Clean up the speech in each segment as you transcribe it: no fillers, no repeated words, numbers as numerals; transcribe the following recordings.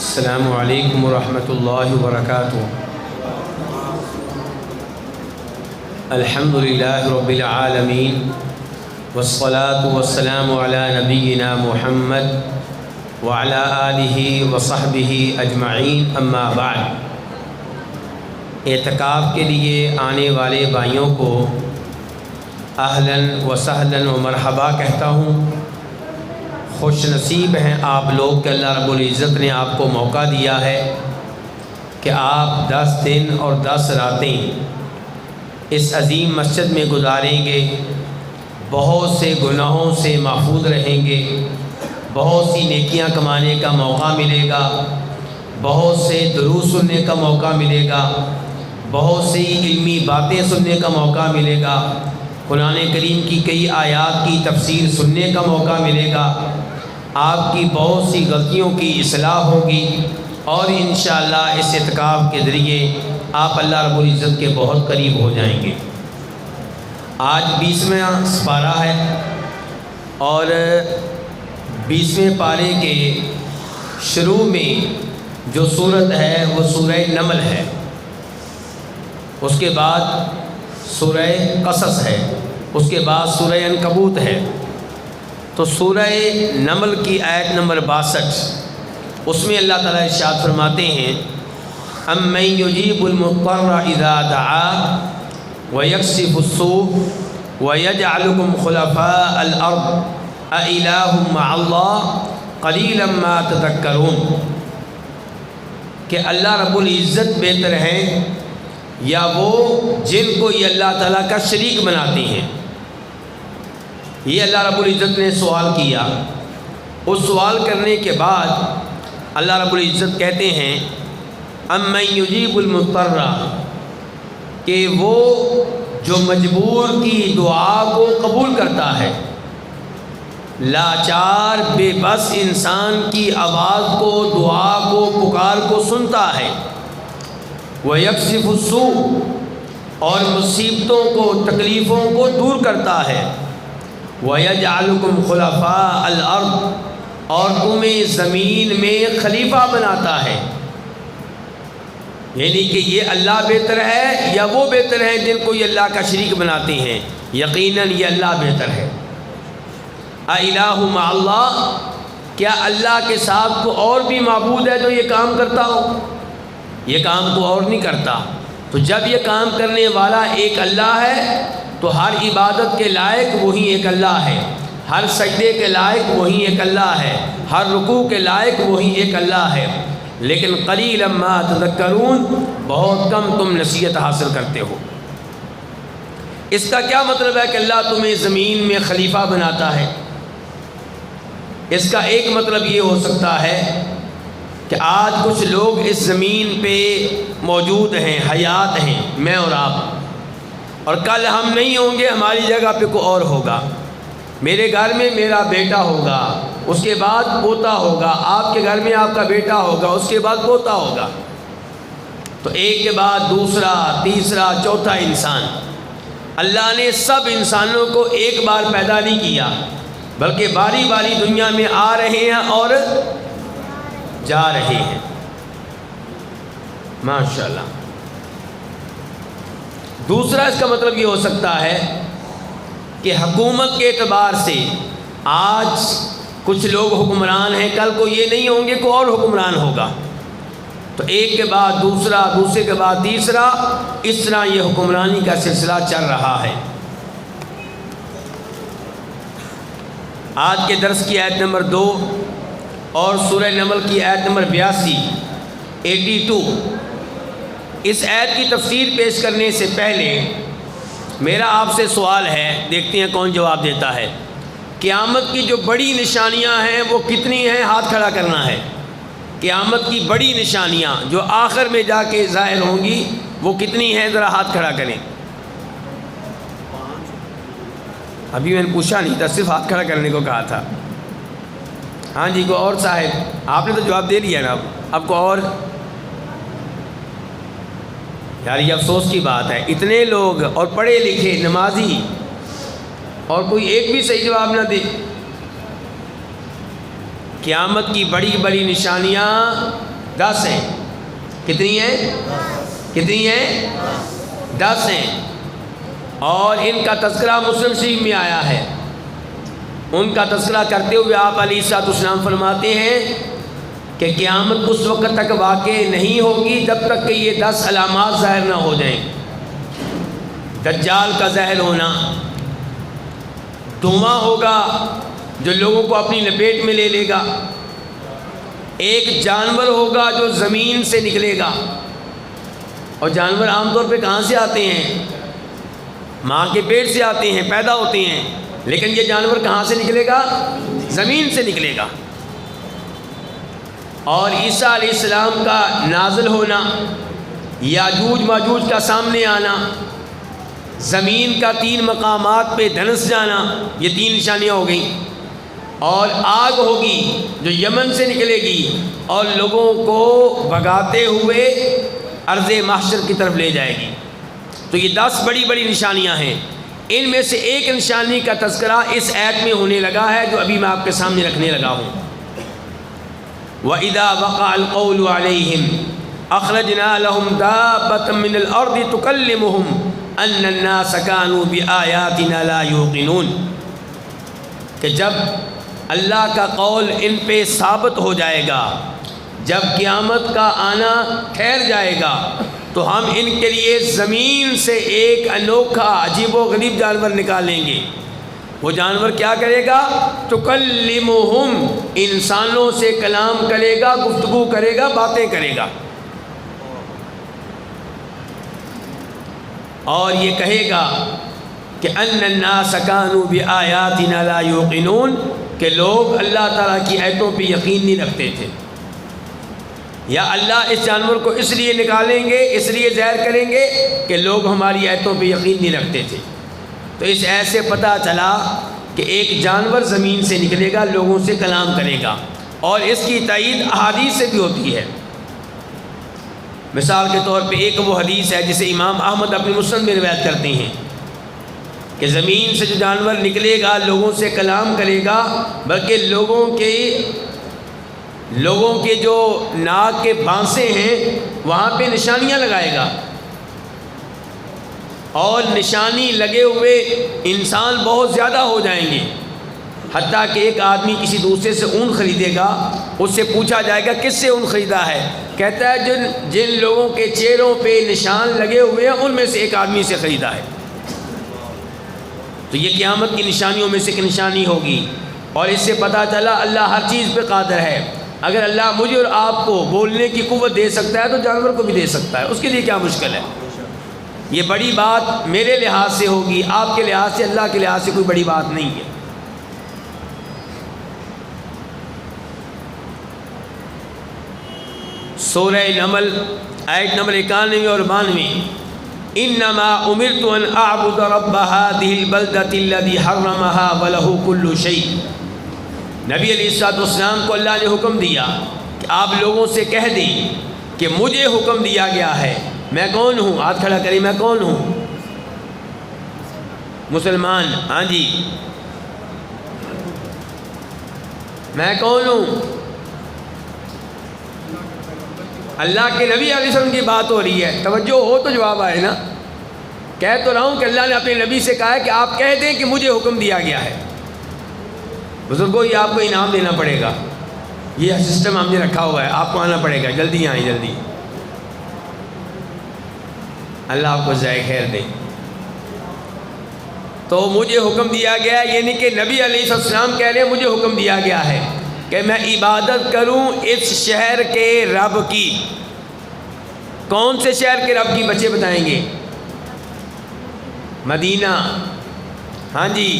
السلام علیکم ورحمۃ اللہ وبرکاتہ۔ الحمد للہ رب العالمین والصلاة والسلام علی نبینا محمد وعلی آلہ وصحبہ اجمعین، اما بعد۔ اعتکاف کے لیے آنے والے بھائیوں کو اہلاً و سہلاً و مرحبا کہتا ہوں۔ خوش نصیب ہیں آپ لوگ کہ اللہ رب العزت نے آپ کو موقع دیا ہے کہ آپ 10 دن اور 10 راتیں اس عظیم مسجد میں گزاریں گے، بہت سے گناہوں سے محفوظ رہیں گے، بہت سی نیکیاں کمانے کا موقع ملے گا، بہت سے دروس سننے کا موقع ملے گا، بہت سی علمی باتیں سننے کا موقع ملے گا، قرآن کریم کی کئی آیات کی تفسیر سننے کا موقع ملے گا، آپ کی بہت سی غلطیوں کی اصلاح ہوگی، اور انشاءاللہ اس اعتکاف کے ذریعے آپ اللہ رب العزت کے بہت قریب ہو جائیں گے۔ آج 20واں پارہ ہے، اور 20ویں پارے کے شروع میں جو سورت ہے وہ سورہ نمل ہے، اس کے بعد سورہ قصص ہے، اس کے بعد سورہ عنکبوت ہے۔ تو سورہ نمل کی آیت نمبر 62، اس میں اللہ تعالیٰ ارشاد فرماتے ہیں: اَمَّن يُجِيبُ الْمُضْطَرَّ إِذَا دَعَاهُ وَيَكْشِفُ السُّوءَ وَيَجْعَلُكُمْ خُلَفَاءَ الْأَرْضِ أَإِلَٰهٌ مَّعَ اللَّهِ قَلِيلًا مَّا تَذَكَّرُونَ، کہ اللہ رب العزت بہتر ہیں یا وہ جن کو یہ اللہ تعالیٰ کا شریک بناتے ہیں؟ یہ اللہ رب العزت نے سوال کیا۔ اس سوال کرنے کے بعد اللہ رب العزت کہتے ہیں: اَمَّن يُجِيبُ الْمُضْطَرَّ، کہ وہ جو مجبور کی دعا کو قبول کرتا ہے، لاچار بے بس انسان کی آواز کو، دعا کو، پکار کو سنتا ہے، وَيَكْشِفُ السُّوءَ، اور مصیبتوں کو، تکلیفوں کو دور کرتا ہے، وَيَجْعَلُكُمْ خُلَفَاءَ الْأَرْضِ، اور تمہیں زمین میں خلیفہ بناتا ہے۔ یعنی کہ یہ اللہ بہتر ہے یا وہ بہتر ہیں جن کو یہ اللہ کا شریک بناتے ہیں؟ یقیناً یہ اللہ بہتر ہے۔ اَإِلَٰهٌ مَّعَ اللَّهِ، کیا اللہ کے ساتھ کو اور بھی معبود ہے جو یہ کام کرتا ہو؟ یہ کام تو اور نہیں کرتا۔ تو جب یہ کام کرنے والا ایک اللہ ہے تو ہر عبادت کے لائق وہی ایک اللہ ہے، ہر سجدے کے لائق وہی ایک اللہ ہے، ہر رکوع کے لائق وہی ایک اللہ ہے، لیکن قلیلا ما تذکرون، بہت کم تم نصیحت حاصل کرتے ہو۔ اس کا کیا مطلب ہے کہ اللہ تمہیں زمین میں خلیفہ بناتا ہے؟ اس کا ایک مطلب یہ ہو سکتا ہے کہ آج کچھ لوگ اس زمین پہ موجود ہیں، حیات ہیں، میں اور آپ، اور کل ہم نہیں ہوں گے، ہماری جگہ پہ کوئی اور ہوگا۔ میرے گھر میں میرا بیٹا ہوگا، اس کے بعد پوتا ہوگا، آپ کے گھر میں آپ کا بیٹا ہوگا، اس کے بعد پوتا ہوگا، تو ایک کے بعد دوسرا، تیسرا، چوتھا انسان۔ اللہ نے سب انسانوں کو ایک بار پیدا نہیں کیا، بلکہ باری باری دنیا میں آ رہے ہیں اور جا رہے ہیں۔ ماشاءاللہ۔ دوسرا اس کا مطلب یہ ہو سکتا ہے کہ حکومت کے اعتبار سے آج کچھ لوگ حکمران ہیں، کل کو یہ نہیں ہوں گے، کوئی اور حکمران ہوگا، تو ایک کے بعد دوسرا، دوسرے کے بعد تیسرا، اس طرح یہ حکمرانی کا سلسلہ چل رہا ہے۔ آج کے درس کی آیت نمبر 2 اور سورہ نمل کی آیت نمبر 82 اس آیت کی تفسیر پیش کرنے سے پہلے میرا آپ سے سوال ہے، دیکھتے ہیں کون جواب دیتا ہے۔ قیامت کی جو بڑی نشانیاں ہیں وہ کتنی ہیں؟ ہاتھ کھڑا کرنا ہے۔ قیامت کی بڑی نشانیاں جو آخر میں جا کے ظاہر ہوں گی وہ کتنی ہیں؟ ذرا ہاتھ کھڑا کریں۔ ابھی میں نے پوچھا نہیں تھا، صرف ہاتھ کھڑا کرنے کو کہا تھا۔ ہاں جی، کوئی اور صاحب؟ آپ نے تو جواب دے دیا نا، اب کو اور؟ یار یہ افسوس کی بات ہے، اتنے لوگ اور پڑھے لکھے نمازی اور کوئی ایک بھی صحیح جواب نہ دے۔ قیامت کی بڑی بڑی نشانیاں 10 ہیں. کتنی ہیں؟ کتنی ہیں؟ 10 ہیں. اور ان کا تذکرہ مسلم شریف میں آیا ہے. ان کا تذکرہ کرتے ہوئے آپ علیہ الصلوۃ والسلام فرماتے ہیں کہ قیامت اس وقت تک واقع نہیں ہوگی جب تک کہ یہ 10 علامات ظاہر نہ ہو جائیں. دجال کا ظاہر ہونا، دھواں ہوگا جو لوگوں کو اپنی لپیٹ میں لے لے گا، ایک جانور ہوگا جو زمین سے نکلے گا. اور جانور عام طور پہ کہاں سے آتے ہیں؟ ماں کے پیٹ سے آتے ہیں، پیدا ہوتے ہیں. لیکن یہ جانور کہاں سے نکلے گا؟ زمین سے نکلے گا. اور عیسیٰ علیہ السلام کا نازل ہونا، یاجوج ماجوج کا سامنے آنا، زمین کا 3 مقامات پہ دھنس جانا، یہ 3 نشانیاں ہو گئیں. اور آگ ہوگی جو یمن سے نکلے گی اور لوگوں کو بھگاتے ہوئے ارض محشر کی طرف لے جائے گی. تو یہ 10 بڑی بڑی نشانیاں ہیں. ان میں سے ایک نشانی کا تذکرہ اس آیت میں ہونے لگا ہے جو ابھی میں آپ کے سامنے رکھنے لگا ہوں. وَإِذَا وَقَعَ الْقَوْلُ عَلَيْهِمْ أَخْرَجْنَا لَهُمْ دَابَّةً مِّنَ الْأَرْضِ تُكَلِّمُهُمْ أَنَّ النَّاسَ كَانُوا بِآيَاتِنَا لَا يُوقِنُونَ. کہ جب اللہ کا قول ان پہ ثابت ہو جائے گا، جب قیامت کا آنا ٹھہر جائے گا، تو ہم ان کے لیے زمین سے ایک انوکھا عجیب و غریب جانور نکالیں گے. وہ جانور کیا کرے گا؟ تکلمہم، انسانوں سے کلام کرے گا، گفتگو کرے گا، باتیں کرے گا. اور یہ کہے گا کہ ان الناس کانوا بآیاتنا لا یوقنون، کہ لوگ اللہ تعالیٰ کی آیتوں پہ یقین نہیں رکھتے تھے. یا اللہ اس جانور کو اس لیے نکالیں گے، اس لیے ظاہر کریں گے کہ لوگ ہماری آیتوں پہ یقین نہیں رکھتے تھے. تو اس آیت سے پتہ چلا کہ ایک جانور زمین سے نکلے گا، لوگوں سے کلام کرے گا. اور اس کی تائید احادیث سے بھی ہوتی ہے. مثال کے طور پہ ایک وہ حدیث ہے جسے امام احمد اپنی مسند میں روایت کرتے ہیں کہ زمین سے جو جانور نکلے گا لوگوں سے کلام کرے گا، بلکہ لوگوں کے جو ناک کے بانسے ہیں وہاں پہ نشانیاں لگائے گا. اور نشانی لگے ہوئے انسان بہت زیادہ ہو جائیں گے، حتیٰ کہ ایک آدمی کسی دوسرے سے اون خریدے گا، اس سے پوچھا جائے گا کس سے اون خریدا ہے؟ کہتا ہے جن لوگوں کے چہروں پہ نشان لگے ہوئے ہیں ان میں سے ایک آدمی سے خریدا ہے. تو یہ قیامت کی نشانیوں میں سے ایک نشانی ہوگی. اور اس سے پتہ چلا اللہ ہر چیز پہ قادر ہے. اگر اللہ مجھے اور آپ کو بولنے کی قوت دے سکتا ہے تو جانور کو بھی دے سکتا ہے. اس کے لیے کیا مشکل ہے؟ یہ بڑی بات میرے لحاظ سے ہوگی، آپ کے لحاظ سے، اللہ کے لحاظ سے کوئی بڑی بات نہیں ہے. سورہ نمل آیت نمبر 91 اور 92. انما امرت ان اعبد رب هذه البلدة الذي حرمها وله كل شيء. نبی علیہ الصلوۃ والسلام کو اللہ نے حکم دیا کہ آپ لوگوں سے کہہ دیں کہ مجھے حکم دیا گیا ہے. میں کون ہوں؟ ہاتھ کھڑا کریں. میں کون ہوں؟ مسلمان. ہاں جی، میں کون ہوں؟ اللہ کے نبی علیہ السلام کی بات ہو رہی ہے. توجہ ہو تو جواب آئے نا. کہہ تو رہا ہوں کہ اللہ نے اپنے نبی سے کہا ہے کہ آپ کہہ دیں کہ مجھے حکم دیا گیا ہے. بزرگوں یہ آپ کو انعام دینا پڑے گا. یہ سسٹم ہم نے رکھا ہوا ہے، آپ کو آنا پڑے گا. جلدی آئیں، جلدی. اللہ آپ کو جزائے خیر دے. تو مجھے حکم دیا گیا ہے، یعنی کہ نبی علیہ السلام کہہ رہے ہیں مجھے حکم دیا گیا ہے کہ میں عبادت کروں اس شہر کے رب کی. کون سے شہر کے رب کی؟ بچے بتائیں گے. مدینہ. ہاں جی،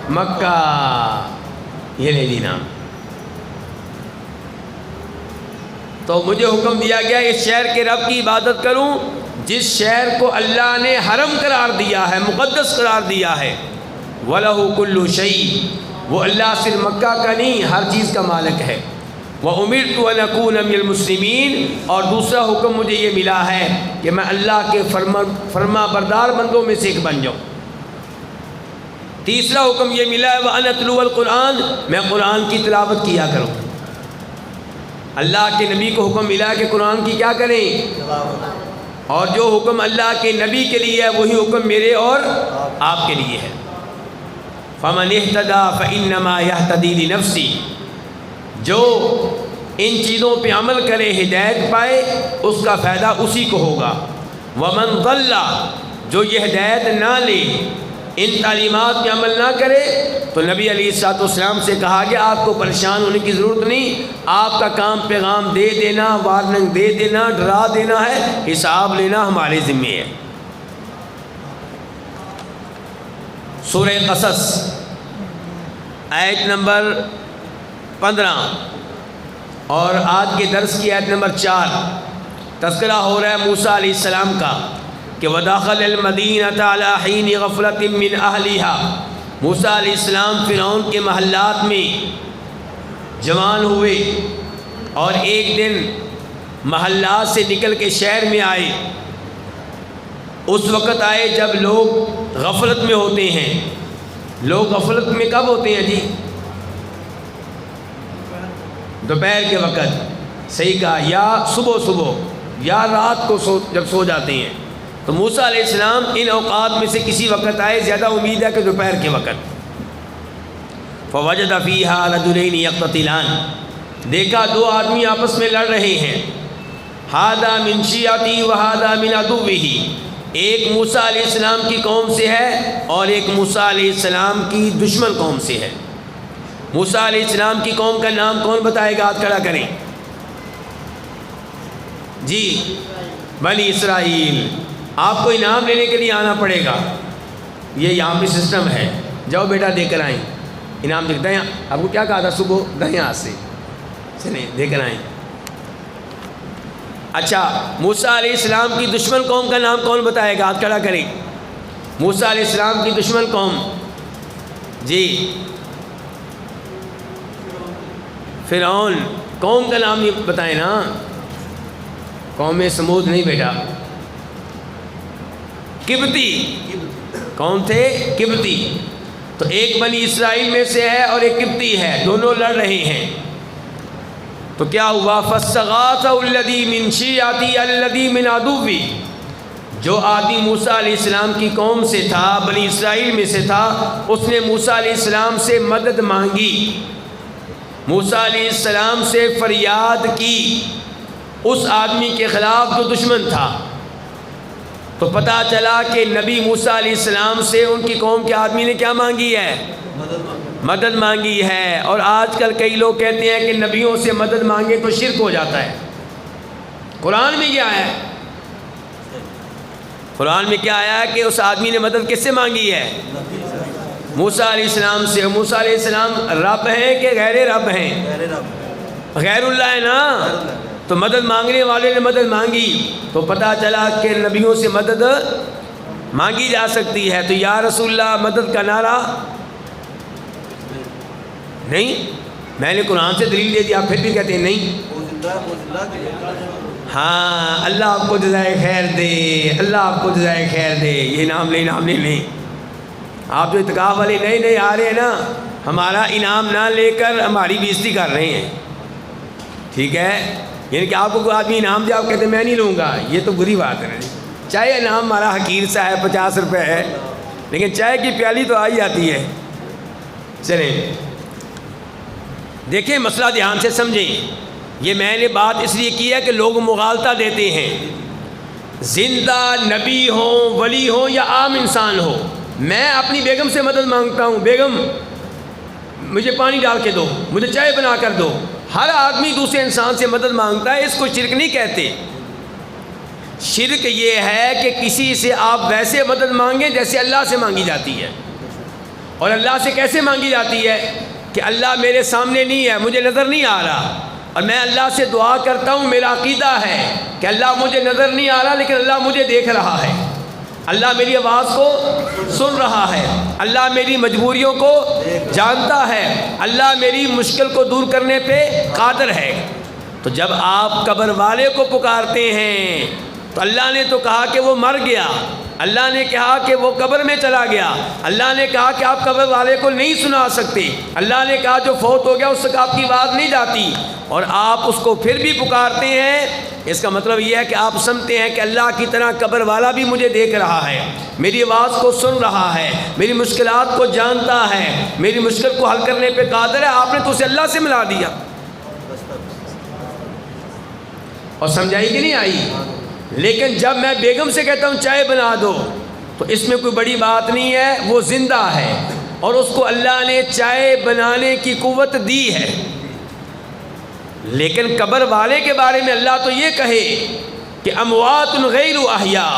مکہ. یہ لے لی نام. تو مجھے حکم دیا گیا اس شہر کے رب کی عبادت کروں جس شہر کو اللہ نے حرم قرار دیا ہے، مقدس قرار دیا ہے. وَلَهُ كُلُّ شَيْءٍ، وہ اللہ صرف مکہ کا نہیں ہر چیز کا مالک ہے. وَأُمِرْتُ أَنْ أَكُونَ مِنَ الْمُسْلِمِينَ، اور دوسرا حکم مجھے یہ ملا ہے کہ میں اللہ کے فرما بردار بندوں میں سے ایک بن جاؤں. تیسرا حکم یہ ملا ہے وَأَنْ أَتْلُوَ الْقُرْآنَ، میں قرآن کی تلاوت کیا کروں. اللہ کے نبی کو حکم ملا کہ قرآن کی کیا کریں، اور جو حکم اللہ کے نبی کے لیے ہے وہی حکم میرے اور آپ کے لیے ہے۔ فمن اہتدی فانما یہتدی لنفسی، جو ان چیزوں پہ عمل کرے ہدایت پائے اس کا فائدہ اسی کو ہوگا۔ ومن ضل، جو یہ ہدایت نہ لے، ان تعلیمات پہ عمل نہ کرے، تو نبی علیہ الصلوۃ والسلام سے کہا کہ آپ کو پریشان ہونے کی ضرورت نہیں، آپ کا کام پیغام دے دینا، وارننگ دے دینا، ڈرا دینا ہے، حساب لینا ہمارے ذمے ہے۔ سورہ قصص آیت نمبر 15 اور آج کے درس کی آیت نمبر 4 تذکرہ ہو رہا ہے موسیٰ علیہ السلام کا کہ وَدَخَلَ الْمَدِينَةَ عَلَى حِينِ غَفْلَةٍ مِّنْ أَهْلِهَا، موسیٰ علیہ السلام فرعون کے محلات میں جوان ہوئے اور ایک دن محلات سے نکل کے شہر میں آئے۔ اس وقت آئے جب لوگ غفلت میں ہوتے ہیں۔ لوگ غفلت میں کب ہوتے ہیں جی؟ دوپہر کے وقت، صحیح کہا، یا صبح یا رات کو جب سو جاتے ہیں۔ تو موسیٰ علیہ السلام ان اوقات میں سے کسی وقت آئے، زیادہ امید ہے کہ دوپہر کے وقت۔ فَوَجَدَ فِيهَا رَجُلَيْنِ يَقْتَتِلَانِ، دیکھا دو آدمی آپس میں لڑ رہے ہیں۔ هَذَا مِنْ شِيَعَتِهِ وَهَذَا مِنْ عَدُوِّهِ، ایک موسیٰ علیہ السلام کی قوم سے ہے اور ایک موسیٰ علیہ السلام کی دشمن قوم سے ہے۔ موسیٰ علیہ السلام کی قوم کا نام کون بتائے گا؟ ہاتھ کھڑا کریں جی۔ بنی اسرائیل۔ آپ کو انعام لینے کے لیے آنا پڑے گا، یہ یہاں پہ سسٹم ہے۔ جاؤ بیٹا دے کر آئیں انعام، دکھتا ہے آپ کو کیا کہا تھا صبح؟ دہیں ہاتھ سے چلیں دے کر آئیں۔ اچھا، موسیٰ علیہ السلام کی دشمن قوم کا نام کون بتائے گا؟ ہاتھ کھڑا کریں۔ موسیٰ علیہ السلام کی دشمن قوم جی فرعون۔ قوم کا نام نہیں بتائیں نا، قوم سمود نہیں بیٹا، قبطی۔ کون تھے؟ قبطی۔ تو ایک بنی اسرائیل میں سے ہے اور ایک قبطی ہے، دونوں لڑ رہے ہیں۔ تو کیا ہوا؟ فَاسْتَغَاثَهُ الَّذِي مِنْ شِيعَتِهِ الَّذِي مِنْ عَدُوِّهِ، جو آدمی موسیٰ علیہ السلام کی قوم سے تھا، بنی اسرائیل میں سے تھا، اس نے موسیٰ علیہ السلام سے مدد مانگی، موسیٰ علیہ السلام سے فریاد کی اس آدمی کے خلاف جو دشمن تھا۔ تو پتہ چلا کہ نبی موسیٰ علیہ السلام سے ان کی قوم کے آدمی نے کیا مانگی ہے؟ مدد مانگی ہے۔ اور آج کل کئی لوگ کہتے ہیں کہ نبیوں سے مدد مانگے تو شرک ہو جاتا ہے۔ قرآن میں کیا ہے؟ قرآن میں کیا آیا ہے کہ اس آدمی نے مدد کس سے مانگی ہے؟ موسیٰ علیہ السلام سے۔ موسیٰ علیہ السلام رب ہیں کہ غیر رب ہیں؟ غیر اللہ ہے نا، تو مدد مانگنے والے نے مدد مانگی، تو پتہ چلا کہ نبیوں سے مدد مانگی جا سکتی ہے۔ تو یا رسول اللہ مدد کا نعرہ نہیں، میں نے قرآن سے دلیل دے دی، آپ پھر بھی کہتے ہیں نہیں۔ ہاں، اللہ آپ کو جزائے خیر دے، اللہ آپ کو جزائے خیر دے۔ یہ انعام لے آپ جو اتقاء والے نئے آ رہے ہیں نا، ہمارا انعام نہ لے کر ہماری بےزتی کر رہے ہیں، ٹھیک ہے؟ یعنی کہ آپ کو کوئی آدمی انعام دے، آپ کہتے ہیں میں نہیں لوں گا، یہ تو بری بات ہے۔ چاہے انعام ہمارا حقیر سا ہے، 50 روپے ہے، لیکن چائے کی پیالی تو آئی جاتی ہے۔ چلیں دیکھیں، مسئلہ دھیان سے سمجھیں۔ یہ میں نے بات اس لیے کی ہے کہ لوگ مغالطہ دیتے ہیں، زندہ نبی ہوں، ولی ہوں یا عام انسان ہو، میں اپنی بیگم سے مدد مانگتا ہوں، بیگم مجھے پانی ڈال کے دو، مجھے چائے بنا کر دو۔ ہر آدمی دوسرے انسان سے مدد مانگتا ہے، اس کو شرک نہیں کہتے۔ شرک یہ ہے کہ کسی سے آپ ویسے مدد مانگیں جیسے اللہ سے مانگی جاتی ہے۔ اور اللہ سے کیسے مانگی جاتی ہے؟ کہ اللہ میرے سامنے نہیں ہے، مجھے نظر نہیں آ رہا، اور میں اللہ سے دعا کرتا ہوں، میرا عقیدہ ہے کہ اللہ مجھے نظر نہیں آ رہا لیکن اللہ مجھے دیکھ رہا ہے، اللہ میری آواز کو سن رہا ہے، اللہ میری مجبوریوں کو جانتا ہے، اللہ میری مشکل کو دور کرنے پہ قادر ہے۔ تو جب آپ قبر والے کو پکارتے ہیں تو اللہ نے تو کہا کہ وہ مر گیا، اللہ نے کہا کہ وہ قبر میں چلا گیا، اللہ نے کہا کہ آپ قبر والے کو نہیں سنا سکتے، اللہ نے کہا جو فوت ہو گیا اس تک آپ کی بات نہیں جاتی، اور آپ اس کو پھر بھی پکارتے ہیں، اس کا مطلب یہ ہے کہ آپ سمجھتے ہیں کہ اللہ کی طرح قبر والا بھی مجھے دیکھ رہا ہے، میری آواز کو سن رہا ہے، میری مشکلات کو جانتا ہے، میری مشکل کو حل کرنے پہ قادر ہے۔ آپ نے تو اسے اللہ سے ملا دیا۔ اور سمجھائی کہ نہیں آئی؟ لیکن جب میں بیگم سے کہتا ہوں چائے بنا دو تو اس میں کوئی بڑی بات نہیں ہے، وہ زندہ ہے اور اس کو اللہ نے چائے بنانے کی قوت دی ہے۔ لیکن قبر والے کے بارے میں اللہ تو یہ کہے کہ اموات غیر احیاء،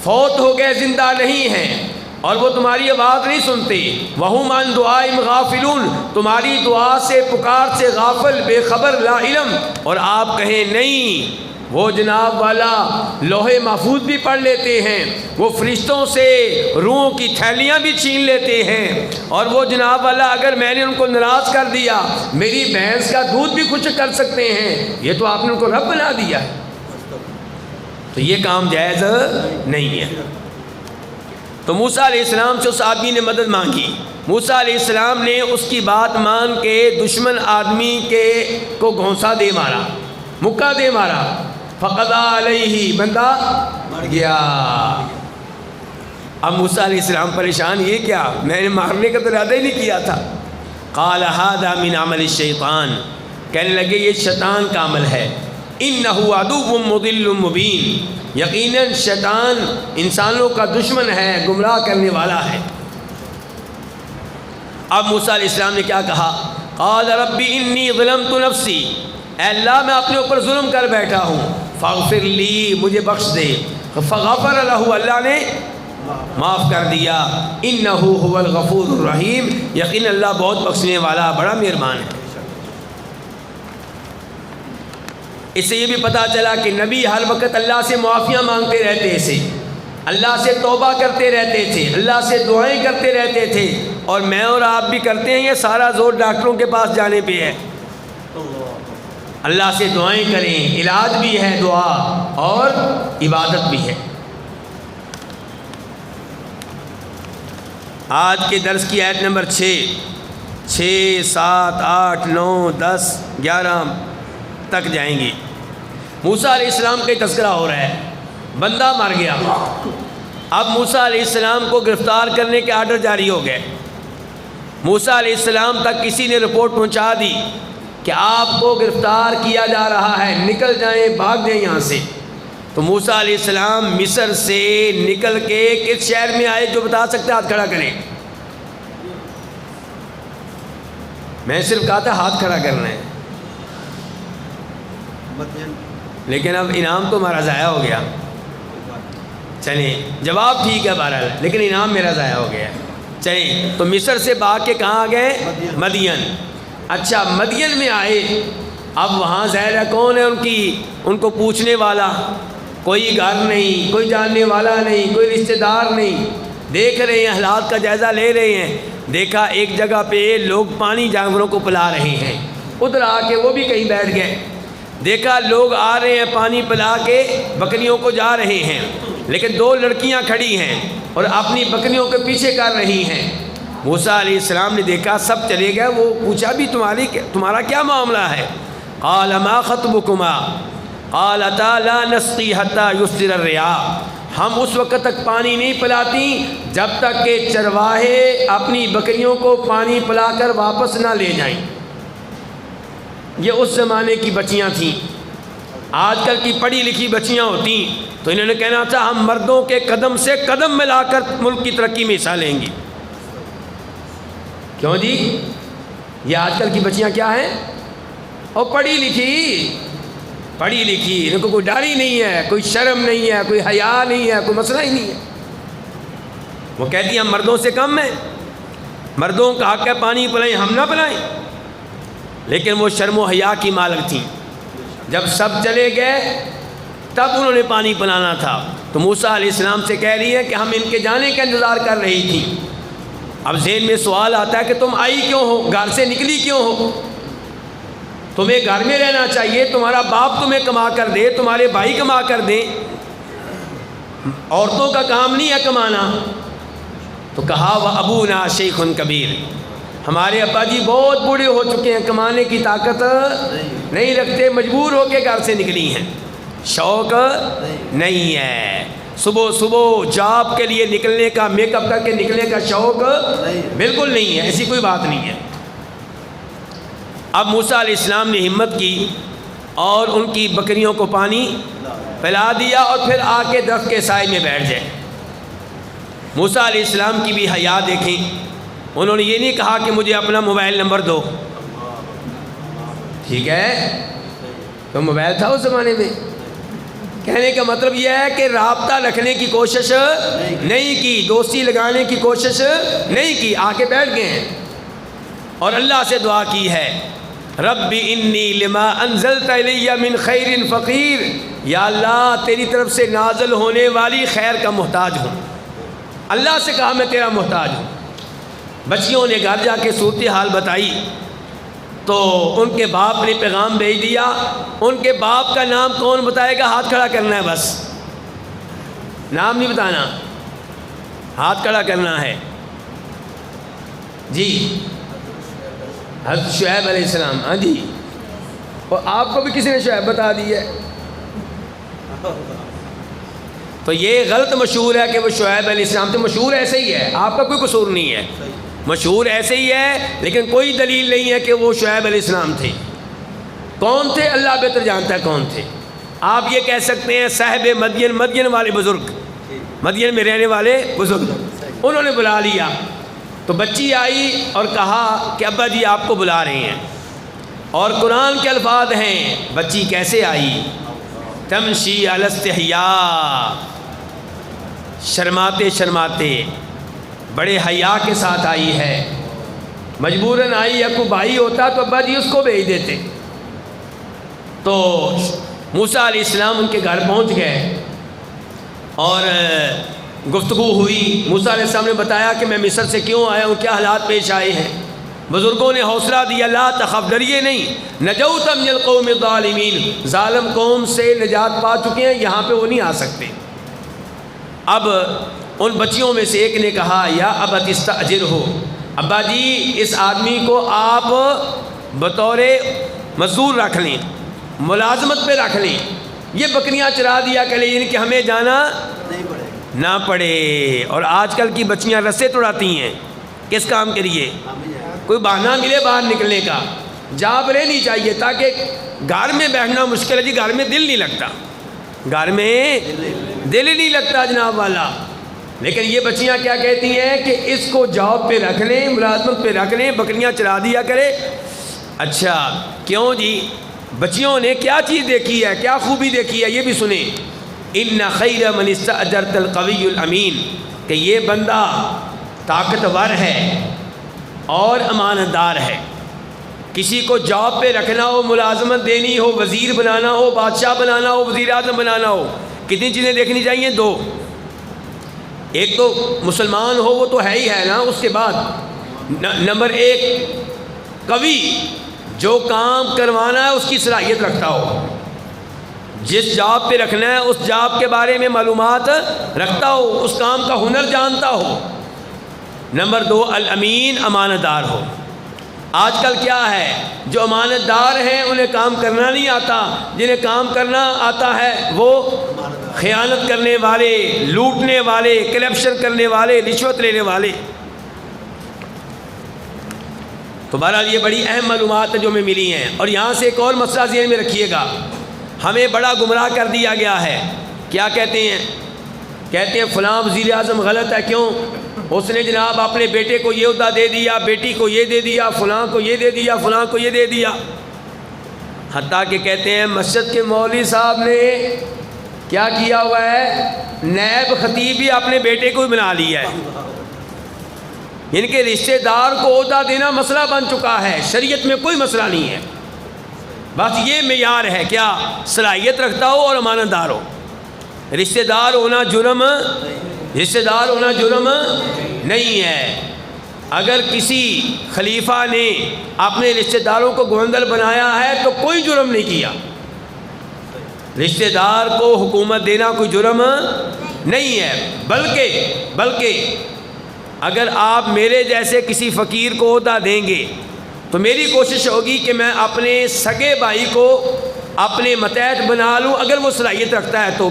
فوت ہو گئے، زندہ نہیں ہیں اور وہ تمہاری آواز نہیں سنتے، وَهُمْ عَنْ دُعَائِهِمْ غَافِلُونَ، تمہاری دعا سے، پکار سے غافل، بے خبر، لا علم۔ اور آپ کہیں نہیں، وہ جناب والا لوح محفوظ بھی پڑھ لیتے ہیں، وہ فرشتوں سے روحوں کی تھیلیاں بھی چھین لیتے ہیں، اور وہ جناب والا اگر میں نے ان کو ناراض کر دیا میری بھینس کا دودھ بھی خشک کر سکتے ہیں، یہ تو آپ نے ان کو رب بنا دیا ہے، تو یہ کام جائز نہیں ہے۔ تو موسیٰ علیہ السلام سے اس آدمی نے مدد مانگی، موسیٰ علیہ السلام نے اس کی بات مان کے دشمن آدمی کو گھونسا دے مارا، مکہ دے مارا، فقضا علیہ، بندہ مر گیا۔ اب موسیٰ علیہ السلام پریشان، یہ کیا، میں نے مارنے کا تو ارادہ ہی نہیں کیا تھا۔ قال ھذا من عمل الشیطان، کہنے لگے یہ شیطان کا عمل ہے، انہ عدو مضل مبین، یقیناً شیطان انسانوں کا دشمن ہے، گمراہ کرنے والا ہے۔ اب موسیٰ علیہ السلام نے کیا کہا؟ قال رب انی ظلمت نفسی، اے اللہ میں اپنے اوپر ظلم کر بیٹھا ہوں، فاغفر لی، مجھے بخش دے، فغفر لہ، اللہ نے معاف کر دیا، انہ هو الغفور الرحیم، یقین اللہ بہت بخشنے والا، بڑا مہربان ہے۔ اس سے یہ بھی پتہ چلا کہ نبی ہر وقت اللہ سے معافیاں مانگتے رہتے تھے، اللہ سے توبہ کرتے رہتے تھے، اللہ سے دعائیں کرتے رہتے تھے، اور میں اور آپ بھی کرتے ہیں، یہ سارا زور ڈاکٹروں کے پاس جانے پہ ہے۔ اللہ سے دعائیں کریں، علاج بھی ہے دعا اور عبادت بھی ہے۔ آج کے درس کی آیت نمبر 6، 7، 8، 9، 10، 11 تک جائیں گے۔ موسیٰ علیہ السلام کا تذکرہ ہو رہا ہے، بندہ مر گیا، اب موسیٰ علیہ السلام کو گرفتار کرنے کے آرڈر جاری ہو گئے۔ موسیٰ علیہ السلام تک کسی نے رپورٹ پہنچا دی کہ آپ کو گرفتار کیا جا رہا ہے، نکل جائیں، بھاگ جائیں یہاں سے۔ تو موسیٰ علیہ السلام مصر سے نکل کے کس شہر میں آئے؟ جو بتا سکتے ہاتھ کھڑا کریں۔ میں صرف کہا تھا ہاتھ کھڑا کرنا ہے، لیکن اب انعام تو ہمارا ضائع ہو گیا۔ چلیں، جواب ٹھیک ہے بہرحال، لیکن انعام میرا ضائع ہو گیا۔ چلیں، تو مصر سے بھاگ کے کہاں آ گئے؟ مدین۔ اچھا، مدین میں آئے، اب وہاں ظاہر ہے کون ہے ان کو پوچھنے والا؟ کوئی گھر نہیں، کوئی جاننے والا نہیں، کوئی رشتہ دار نہیں۔ دیکھ رہے ہیں، حالات کا جائزہ لے رہے ہیں۔ دیکھا ایک جگہ پہ لوگ پانی جانوروں کو پلا رہے ہیں، ادھر آ کے وہ بھی کہیں بیٹھ گئے۔ دیکھا لوگ آ رہے ہیں پانی پلا کے بکریوں کو جا رہے ہیں، لیکن 2 لڑکیاں کھڑی ہیں اور اپنی بکریوں کے پیچھے کر رہی ہیں۔ موسیٰ علیہ السلام نے دیکھا سب چلے گئے، وہ پوچھا بھی تمہارا کیا معاملہ ہے؟ قال ما خطبکما قالتا لا نسقی حتی یصدر الرعاء، ہم اس وقت تک پانی نہیں پلاتی جب تک کہ چرواہے اپنی بکریوں کو پانی پلا کر واپس نہ لے جائیں۔ یہ اس زمانے کی بچیاں تھیں، آج کل کی پڑھی لکھی بچیاں ہوتی تو انہوں نے کہنا تھا ہم مردوں کے قدم سے قدم ملا کر ملک کی ترقی میں حصہ لیں گی۔ کیوں جی؟ یہ آج کل کی بچیاں کیا ہیں؟ اور پڑھی لکھی، ان کو کوئی ڈر ہی نہیں ہے، کوئی شرم نہیں ہے، کوئی حیا نہیں ہے، کوئی مسئلہ ہی نہیں ہے۔ وہ کہتی ہیں ہم مردوں سے کم ہیں، مردوں کا حق ہے پانی پلائیں، ہم نہ پلائیں۔ لیکن وہ شرم و حیا کی مالک تھیں، جب سب چلے گئے تب انہوں نے پانی پلانا تھا۔ تو موسیٰ علیہ السلام سے کہہ رہی ہے کہ ہم ان کے جانے کا انتظار کر رہی تھی۔ اب ذہن میں سوال آتا ہے کہ تم آئی کیوں ہو، گھر سے نکلی کیوں ہو؟ تمہیں گھر میں رہنا چاہیے، تمہارا باپ تمہیں کما کر دے، تمہارے بھائی کما کر دیں، عورتوں کا کام نہیں ہے کمانا. تو کہا وَأَبُونَا شَيْخٌ کبیر، ہمارے ابا جی بہت بوڑھے ہو چکے ہیں، کمانے کی طاقت نہیں رکھتے، مجبور ہو کے گھر سے نکلی ہیں، شوق نہیں ہے. صبح صبح جاب کے لیے نکلنے کا، میک اپ کر کے نکلنے کا شوق بالکل نہیں ہے، ایسی کوئی بات نہیں ہے. اب موسیٰ علیہ السلام نے ہمت کی اور ان کی بکریوں کو پانی پلا دیا اور پھر آ کے درخت کے سائے میں بیٹھ جائے. موسیٰ علیہ السلام کی بھی حیا دیکھیں، انہوں نے یہ نہیں کہا کہ مجھے اپنا موبائل نمبر دو. ٹھیک ہے، تو موبائل تھا اس زمانے میں. کہنے کا مطلب یہ ہے کہ رابطہ رکھنے کی کوشش نہیں کی، دوستی لگانے کی کوشش نہیں کی، آ کے بیٹھ گئے ہیں اور اللہ سے دعا کی ہے رب انی لما انزلت الی من خیر فقیر، یا اللہ تیری طرف سے نازل ہونے والی خیر کا محتاج ہوں. اللہ سے کہا میں تیرا محتاج ہوں. بچیوں نے گھر جا کے صورتحال بتائی تو ان کے باپ نے پیغام بھیج دیا. ان کے باپ کا نام کون بتائے گا؟ ہاتھ کھڑا کرنا ہے، بس نام نہیں بتانا، ہاتھ کھڑا کرنا ہے. جی حضرت شعیب علیہ السلام. ہاں جی، اور آپ کو بھی کسی نے شعیب بتا دی ہے. تو یہ غلط مشہور ہے کہ وہ شعیب علیہ السلام تھے. مشہور ایسے ہی ہے، آپ کا کوئی قصور نہیں ہے، مشہور ایسے ہی ہے، لیکن کوئی دلیل نہیں ہے کہ وہ شعیب علیہ السلام تھے. کون تھے؟ اللہ بہتر جانتا ہے کون تھے. آپ یہ کہہ سکتے ہیں صاحب مدین، مدین والے بزرگ، مدین میں رہنے والے بزرگ. انہوں نے بلا لیا تو بچی آئی اور کہا کہ ابا جی آپ کو بلا رہے ہیں. اور قرآن کے الفاظ ہیں، بچی کیسے آئی؟ تمشی علی استحیاء، شرماتے شرماتے، بڑے حیا کے ساتھ آئی ہے. مجبوراً آئی، یا کوئی بھائی ہوتا تو ابا جی اس کو بھیج دیتے. تو موسیٰ علیہ السلام ان کے گھر پہنچ گئے اور گفتگو ہوئی. موسیٰ علیہ السلام نے بتایا کہ میں مصر سے کیوں آیا ہوں، کیا حالات پیش آئے ہیں. بزرگوں نے حوصلہ دیا، لا تخف، ڈریے نہیں، نجوت من القوم الظالمین، ظالم قوم سے نجات پا چکے ہیں، یہاں پہ وہ نہیں آ سکتے. اب ان بچیوں میں سے ایک نے کہا یا ابت استاجرہ، ابا جی اس آدمی کو آپ بطور مزدور رکھ لیں، ملازمت پہ رکھ لیں، یہ بکریاں چرا دیا کرے، یعنی کہ ہمیں جانا نہ پڑے. اور آج کل کی بچیاں رسے توڑاتی ہیں، کس کام کے لیے؟ کوئی بہانہ ملے باہر نکلنے کا. جاب رہنی چاہیے تاکہ گھر میں بیٹھنا مشکل ہے جی، گھر میں دل نہیں لگتا، گھر میں دل نہیں لگتا جناب والا. لیکن یہ بچیاں کیا کہتی ہیں کہ اس کو جاب پہ رکھ لیں، ملازمت پہ رکھ لیں، بکریاں چرا دیا کرے. اچھا کیوں جی؟ بچیوں نے کیا چیز دیکھی ہے، کیا خوبی دیکھی ہے، یہ بھی سنیں. ان خیر من استاجرت القوی الامین، کہ یہ بندہ طاقتور ہے اور امانت دار ہے. کسی کو جاب پہ رکھنا ہو، ملازمت دینی ہو، وزیر بنانا ہو، بادشاہ بنانا ہو، وزیر اعظم بنانا ہو، کتنی چیزیں دیکھنی چاہیے؟ دو. ایک تو مسلمان ہو، وہ تو ہے ہی ہے نا. اس کے بعد نمبر ایک قوی، جو کام کروانا ہے اس کی صلاحیت رکھتا ہو، جس جاب پہ رکھنا ہے اس جاب کے بارے میں معلومات رکھتا ہو، اس کام کا ہنر جانتا ہو. نمبر دو الامین، امانت دار ہو. آج کل کیا ہے، جو امانت دار ہیں انہیں کام کرنا نہیں آتا، جنہیں کام کرنا آتا ہے وہ خیانت کرنے والے، لوٹنے والے، کرپشن کرنے والے، رشوت لینے والے. تو بہرحال یہ بڑی اہم معلومات جو ہمیں ملی ہیں. اور یہاں سے ایک اور مسئلہ ذہن میں رکھیے گا، ہمیں بڑا گمراہ کر دیا گیا ہے. کیا کہتے ہیں؟ کہتے ہیں فلاں وزیر اعظم غلط ہے. کیوں؟ اس نے جناب اپنے بیٹے کو یہ عہدہ دے دیا، بیٹی کو یہ دے دیا، فلاں کو یہ دے دیا، فلاں کو یہ دے دیا. حتیٰ کہ کہتے ہیں مسجد کے مولوی صاحب نے کیا کیا ہوا ہے، نائب خطیب بھی اپنے بیٹے کو ہی بنا لیا ہے. یعنی کہ رشتہ دار کو عہدہ دینا مسئلہ بن چکا ہے، شریعت میں کوئی مسئلہ نہیں ہے. بس یہ معیار ہے، کیا؟ صلاحیت رکھتا ہو اور امانت دار ہو. رشتہ دار ہونا جرم، رشتہ دار ہونا جرم نہیں ہے. اگر کسی خلیفہ نے اپنے رشتہ داروں کو گوندل بنایا ہے تو کوئی جرم نہیں کیا. رشتہ دار کو حکومت دینا کوئی جرم نہیں ہے، بلکہ اگر آپ میرے جیسے کسی فقیر کو عہدہ دیں گے تو میری کوشش ہوگی کہ میں اپنے سگے بھائی کو اپنے ماتحت بنا لوں، اگر وہ صلاحیت رکھتا ہے تو۔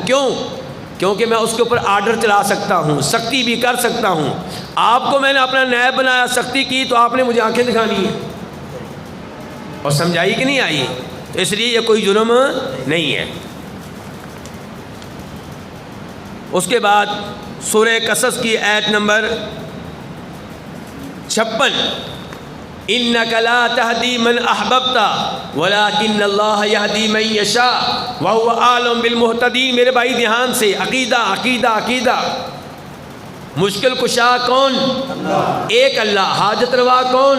کیونکہ میں اس کے اوپر آرڈر چلا سکتا ہوں، سختی بھی کر سکتا ہوں۔ آپ کو میں نے اپنا نائب بنایا، سختی کی تو آپ نے مجھے آنکھیں دکھانی ہے، اور سمجھائی کہ نہیں آئی؟ تو اس لیے یہ کوئی جرم نہیں ہے۔ اس کے بعد سورہ قصص کی آیت نمبر 56، اِنَّكَ لَا تَهْدِي مَنْ أَحْبَبْتَ وَلَكِنَّ اللَّهَ يَهْدِي مَن يَشَاءُ وَهُوَ أَعْلَمُ بِالْمُهْتَدِينَ۔ میرے بھائی دھیان سے، عقیدہ، مشکل کشا کون؟ ایک اللہ۔ حاجت روا کون؟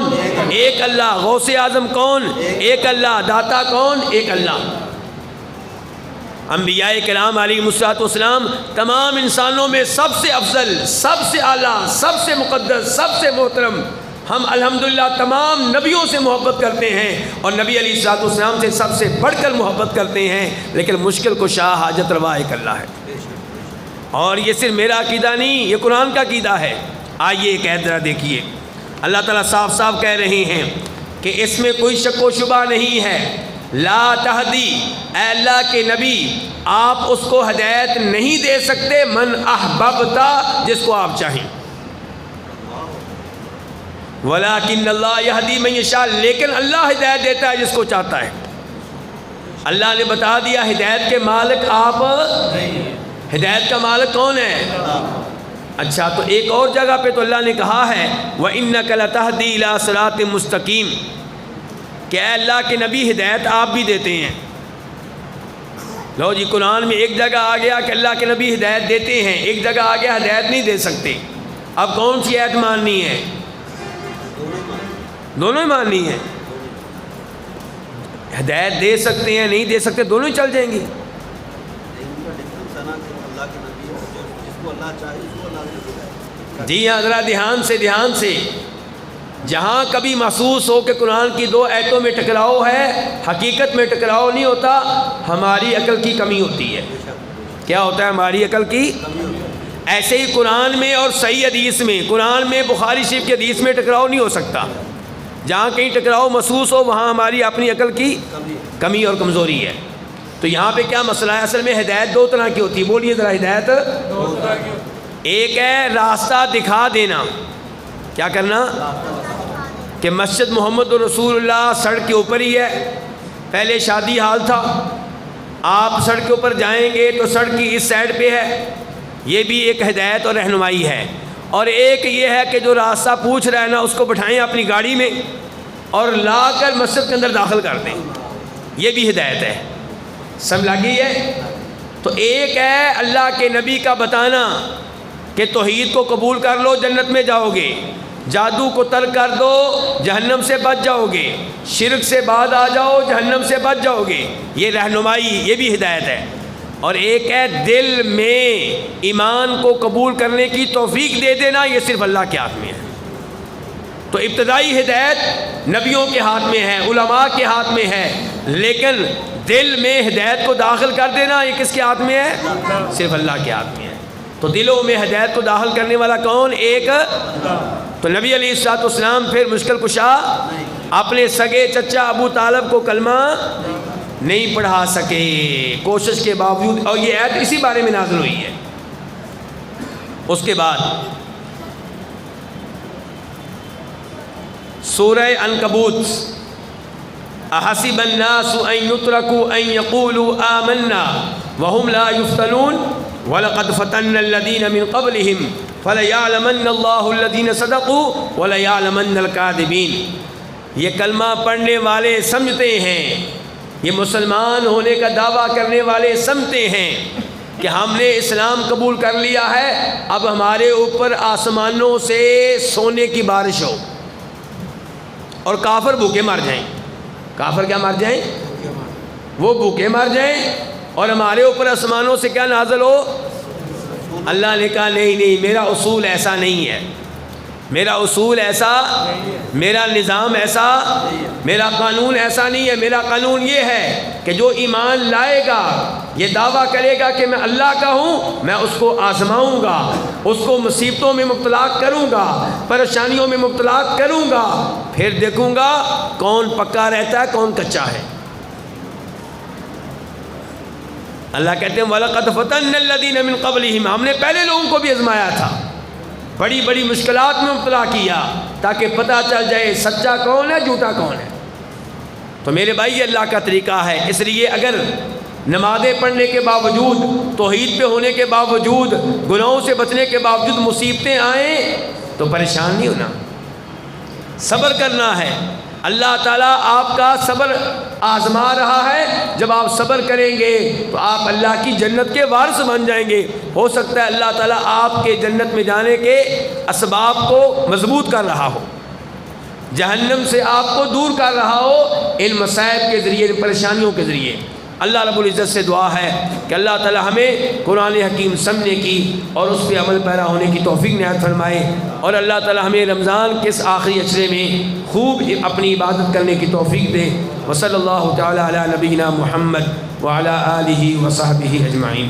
ایک اللہ۔ غوث اعظم کون؟ ایک اللہ۔ داتا کون؟ ایک اللہ۔ انبیاء کرام علیہ السلام تمام انسانوں میں سب سے افضل، سب سے اعلیٰ، سب سے مقدس، سب سے محترم۔ ہم الحمدللہ تمام نبیوں سے محبت کرتے ہیں، اور نبی علیہ السلام سے سب سے بڑھ کر محبت کرتے ہیں، لیکن مشکل کشا حاجت روا ایک اللہ ہے۔ اور یہ صرف میرا عقیدہ نہیں، یہ قرآن کا عقیدہ ہے۔ آئیے ایک آیت ذرا دیکھیے، اللہ تعالیٰ صاف صاف کہہ رہے ہیں کہ اس میں کوئی شک و شبہ نہیں ہے۔ لا تہدی، اے اللہ کے نبی آپ اس کو ہدایت نہیں دے سکتے، من احببتا، جس کو آپ چاہیں، ولیکن اللہ یہدی من یشاء، لیکن اللہ ہدایت دیتا ہے جس کو چاہتا ہے۔ اللہ نے بتا دیا ہدایت کے مالک آپ، ہدایت کا مالک کون ہے؟ اچھا، تو ایک اور جگہ پہ تو اللہ نے کہا ہے وَإِنَّكَ لَتَهْدِي إِلَىٰ صِرَاطٍ مُسْتَقِيمٍ، کہ اے اللہ کے نبی ہدایت آپ بھی دیتے ہیں۔ لو جی، قرآن میں ایک جگہ آ گیا کہ اللہ کے نبی ہدایت دیتے ہیں، ایک جگہ آ گیا ہدایت نہیں دے سکتے۔ اب کون سی آیت ماننی ہے؟ دونوں ہی ماننی ہے۔ ہدایت دے سکتے ہیں، نہیں دے سکتے، دونوں ہی چل جائیں گی۔ جی ہاں، ذرا دھیان سے، جہاں کبھی محسوس ہو کہ قرآن کی دو آیتوں میں ٹکراؤ ہے، حقیقت میں ٹکراؤ نہیں ہوتا، ہماری عقل کی کمی ہوتی ہے۔ کیا ہوتا ہے؟ ہماری عقل کی۔ ایسے ہی قرآن میں اور صحیح حدیث میں، قرآن میں بخاری شریف کی حدیث میں ٹکراؤ نہیں ہو سکتا۔ جہاں کہیں ٹکراؤ محسوس ہو وہاں ہماری اپنی عقل کی کمی اور کمزوری ہے۔ تو یہاں پہ کیا مسئلہ ہے؟ اصل میں ہدایت دو طرح کی ہوتی ہے، بولیے ذرا، ہدایت دو طرح کی ہوتی ہے۔ ایک ہے راستہ دکھا دینا، کیا کرنا؟ کہ مسجد محمد رسول اللہ سڑک کے اوپر ہی ہے، پہلے شادی حال تھا، آپ سڑک کے اوپر جائیں گے تو سڑک کی اس سائڈ پہ ہے، یہ بھی ایک ہدایت اور رہنمائی ہے۔ اور ایک یہ ہے کہ جو راستہ پوچھ رہا ہے نا، اس کو بٹھائیں اپنی گاڑی میں اور لا کر مسجد کے اندر داخل کر دیں، یہ بھی ہدایت ہے۔ سمجھ لگی ہے؟ تو ایک ہے اللہ کے نبی کا بتانا کہ توحید کو قبول کر لو جنت میں جاؤ گے، جادو کو ترک کر دو جہنم سے بچ جاؤ گے، شرک سے بعد آ جاؤ جہنم سے بچ جاؤ گے، یہ رہنمائی، یہ بھی ہدایت ہے۔ اور ایک ہے دل میں ایمان کو قبول کرنے کی توفیق دے دینا، یہ صرف اللہ کے ہاتھ میں ہے۔ تو ابتدائی ہدایت نبیوں کے ہاتھ میں ہے، علماء کے ہاتھ میں ہے، لیکن دل میں ہدایت کو داخل کر دینا یہ کس کے ہاتھ میں ہے؟ صرف اللہ کے ہاتھ میں ہے۔ تو دلوں میں ہدایت کو داخل کرنے والا کون؟ ایک۔ تو نبی علیہ السلام پھر مشکل کشا اپنے سگے چچا ابو طالب کو کلمہ نہیں پڑھا سکے کوشش کے باوجود، اور یہ آیت اسی بارے میں نازل ہوئی ہے۔ اس کے بعد سورہ عنکبوت، احسب الناس ان يتركوا ان يقولوا آمنا وهم لا يفتنون وَلَقَدْ فَتَنَّ الَّذِينَ مِن قَبْلِهِمْ فَلَيَعْلَمَنَّ اللَّهُ الَّذِينَ صَدَقُوا وَلَيَعْلَمَنَّ الْكَاذِبِينَ۔ یہ کلمہ پڑھنے والے سمجھتے ہیں، یہ مسلمان ہونے کا دعویٰ کرنے والے سمجھتے ہیں کہ ہم نے اسلام قبول کر لیا ہے، اب ہمارے اوپر آسمانوں سے سونے کی بارش ہو اور کافر بھوکے مر جائیں۔ کافر کیا مر جائیں؟ وہ بھوکے مر جائیں، اور ہمارے اوپر آسمانوں سے کیا نازل ہو؟ اللہ نے کہا نہیں، میرا اصول ایسا نہیں ہے۔ میرا اصول ایسا، میرا نظام ایسا، میرا قانون ایسا نہیں ہے۔ میرا قانون یہ ہے کہ جو ایمان لائے گا، یہ دعویٰ کرے گا کہ میں اللہ کا ہوں، میں اس کو آزماؤں گا، اس کو مصیبتوں میں مبتلا کروں گا، پریشانیوں میں مبتلا کروں گا، پھر دیکھوں گا کون پکا رہتا ہے کون کچا ہے۔ اللہ کہتے ہیں وَلَقَدْ فَتَنَّا الَّذِينَ مِن قَبْلِهِمْ، ہم نے پہلے لوگوں کو بھی آزمایا تھا، بڑی بڑی مشکلات میں مبتلا کیا تاکہ پتہ چل جائے سچا کون ہے جھوٹا کون ہے۔ تو میرے بھائی یہ اللہ کا طریقہ ہے۔ اس لیے اگر نمازیں پڑھنے کے باوجود، توحید پہ ہونے کے باوجود، گناہوں سے بچنے کے باوجود مصیبتیں آئیں تو پریشان نہیں ہونا، صبر کرنا ہے۔ اللہ تعالیٰ آپ کا صبر آزما رہا ہے، جب آپ صبر کریں گے تو آپ اللہ کی جنت کے وارث بن جائیں گے۔ ہو سکتا ہے اللہ تعالیٰ آپ کے جنت میں جانے کے اسباب کو مضبوط کر رہا ہو، جہنم سے آپ کو دور کر رہا ہو ان مصائب کے ذریعے، ان پریشانیوں کے ذریعے۔ اللہ رب العزت سے دعا ہے کہ اللہ تعالی ہمیں قرآن حکیم سمجھنے کی اور اس پہ عمل پیرا ہونے کی توفیق عنایت فرمائے، اور اللہ تعالی ہمیں رمضان کے اس آخری عشرے میں خوب اپنی عبادت کرنے کی توفیق دے۔ وصلی اللہ تعالی علی نبینا محمد وعلی آلہ وصحبہ اجمعین۔